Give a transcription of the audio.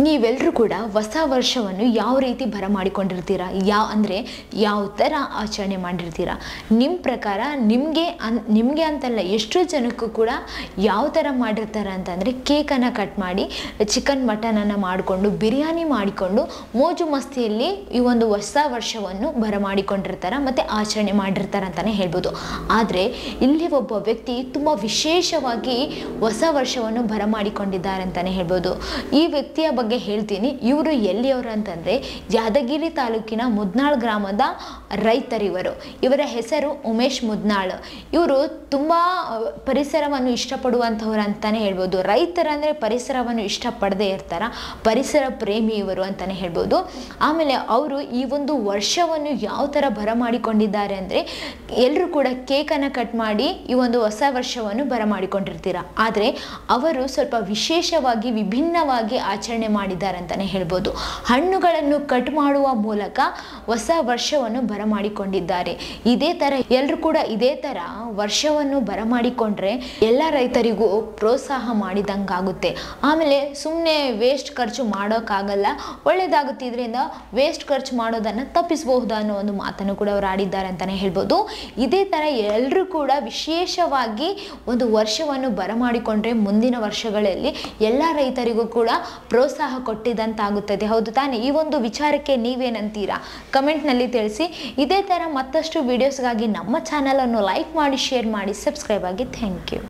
ನೀವೆಲ್ಲರೂ ಕೂಡ ಹೊಸ ವರ್ಷವನ್ನು ಯಾವ ರೀತಿ ಬರಮಾಡಿಕೊಂಡಿರ್ತೀರಾ? ಯಾವ ಥರ ಆಚರಣೆ ಮಾಡಿರ್ತೀರಾ? ನಿಮ್ಮ ಪ್ರಕಾರ ನಿಮಗೆ ಅಂತಲ್ಲ, ಎಷ್ಟೋ ಜನಕ್ಕೂ ಕೂಡ ಯಾವ ಥರ ಮಾಡಿರ್ತಾರೆ ಅಂತಂದರೆ, ಕೇಕನ್ನು ಕಟ್ ಮಾಡಿ ಚಿಕನ್ ಮಟನನ್ನು ಮಾಡಿಕೊಂಡು ಬಿರಿಯಾನಿ ಮಾಡಿಕೊಂಡು ಮೋಜು ಮಸ್ತಿಯಲ್ಲಿ ಈ ಒಂದು ಹೊಸ ವರ್ಷವನ್ನು ಬರಮಾಡಿಕೊಂಡಿರ್ತಾರೆ ಮತ್ತು ಆಚರಣೆ ಮಾಡಿರ್ತಾರೆ ಅಂತಲೇ ಹೇಳ್ಬೋದು. ಆದರೆ ಇಲ್ಲಿ ಒಬ್ಬ ವ್ಯಕ್ತಿ ತುಂಬ ವಿಶೇಷವಾಗಿ ಹೊಸ ವರ್ಷವನ್ನು ಬರಮಾಡಿಕೊಂಡಿದ್ದಾರೆ ಅಂತಲೇ ಹೇಳ್ಬೋದು. ಈ ವ್ಯಕ್ತಿಯ ಬಗ್ಗೆ ಹೇಳ್ತೀನಿ. ಇವರು ಎಲ್ಲಿಯವರು ಅಂತಂದರೆ ಯಾದಗಿರಿ ತಾಲೂಕಿನ ಮುದ್ನಾಳ್ ಗ್ರಾಮದ ರೈತರಿವರು. ಇವರ ಹೆಸರು ಉಮೇಶ್ ಮುದ್ನಾಳ್. ಇವರು ತುಂಬ ಪರಿಸರವನ್ನು ಇಷ್ಟಪಡುವಂಥವ್ರು ಅಂತಲೇ ಹೇಳ್ಬೋದು. ರೈತರಂದರೆ ಪರಿಸರವನ್ನು ಇಷ್ಟಪಡದೇ ಇರ್ತಾರ, ಪರಿಸರ ಪ್ರೇಮಿ ಇವರು ಅಂತಲೇ ಹೇಳ್ಬೋದು. ಆಮೇಲೆ ಅವರು ಈ ಒಂದು ವರ್ಷವನ್ನು ಯಾವ ಥರ ಬರಮಾಡಿಕೊಂಡಿದ್ದಾರೆ ಅಂದರೆ, ಎಲ್ಲರೂ ಕೂಡ ಕೇಕನ್ನು ಕಟ್ ಮಾಡಿ ಈ ಒಂದು ಹೊಸ ವರ್ಷವನ್ನು ಬರಮಾಡಿಕೊಂಡಿರ್ತೀರ. ಆದರೆ ಅವರು ಸ್ವಲ್ಪ ವಿಶೇಷವಾಗಿ ವಿಭಿನ್ನವಾಗಿ ಆಚರಣೆ ಮಾಡಿದ್ದಾರೆ ಅಂತಲೇ ಹೇಳ್ಬೋದು. ಹಣ್ಣುಗಳನ್ನು ಕಟ್ ಮಾಡುವ ಮೂಲಕ ಹೊಸ ವರ್ಷವನ್ನು ಬರಮಾಡಿಕೊಂಡಿದ್ದಾರೆ. ಇದೇ ಥರ ಎಲ್ಲರೂ ಕೂಡ ಇದೇ ಥರ ವರ್ಷವನ್ನು ಬರಮಾಡಿಕೊಂಡ್ರೆ ಎಲ್ಲ ರೈತರಿಗೂ ಪ್ರೋತ್ಸಾಹ ಮಾಡಿದಂಗಾಗುತ್ತೆ. ಆಮೇಲೆ ಸುಮ್ಮನೆ ವೇಸ್ಟ್ ಖರ್ಚು ಮಾಡೋಕ್ಕಾಗಲ್ಲ, ಒಳ್ಳೆಯದಾಗುತ್ತೆ. ಇದರಿಂದ ವೇಸ್ಟ್ ಖರ್ಚು ಮಾಡೋದನ್ನು ತಪ್ಪಿಸಬಹುದು ಅನ್ನೋ ಒಂದು ಮಾತನ್ನು ಕೂಡ ಅವರು ಆಡಿದ್ದಾರೆ ಅಂತಲೇ ಹೇಳ್ಬೋದು. ಇದೇ ಥರ ಎಲ್ಲರೂ ಕೂಡ ವಿಶೇಷವಾಗಿ ಒಂದು ವರ್ಷವನ್ನು ಬರಮಾಡಿಕೊಂಡ್ರೆ ಮುಂದಿನ ವರ್ಷಗಳಲ್ಲಿ ಎಲ್ಲ ರೈತರಿಗೂ ಕೂಡ ಪ್ರೋತ್ಸಾಹ ಕೊಟ್ಟಿದ್ದಂತಾಗುತ್ತದೆ. ಹೌದು ತಾನೇ? ಈ ಒಂದು ವಿಚಾರಕ್ಕೆ ನೀವೇನಂತೀರಾ? ಕಮೆಂಟ್ನಲ್ಲಿ ತಿಳಿಸಿ. ಇದೇ ಥರ ಮತ್ತಷ್ಟು ವಿಡಿಯೋಸ್ಗಾಗಿ ನಮ್ಮ ಚಾನಲನ್ನು ಲೈಕ್ ಮಾಡಿ, ಶೇರ್ ಮಾಡಿ, ಸಬ್ಸ್ಕ್ರೈಬ್ ಆಗಿ. Thank you.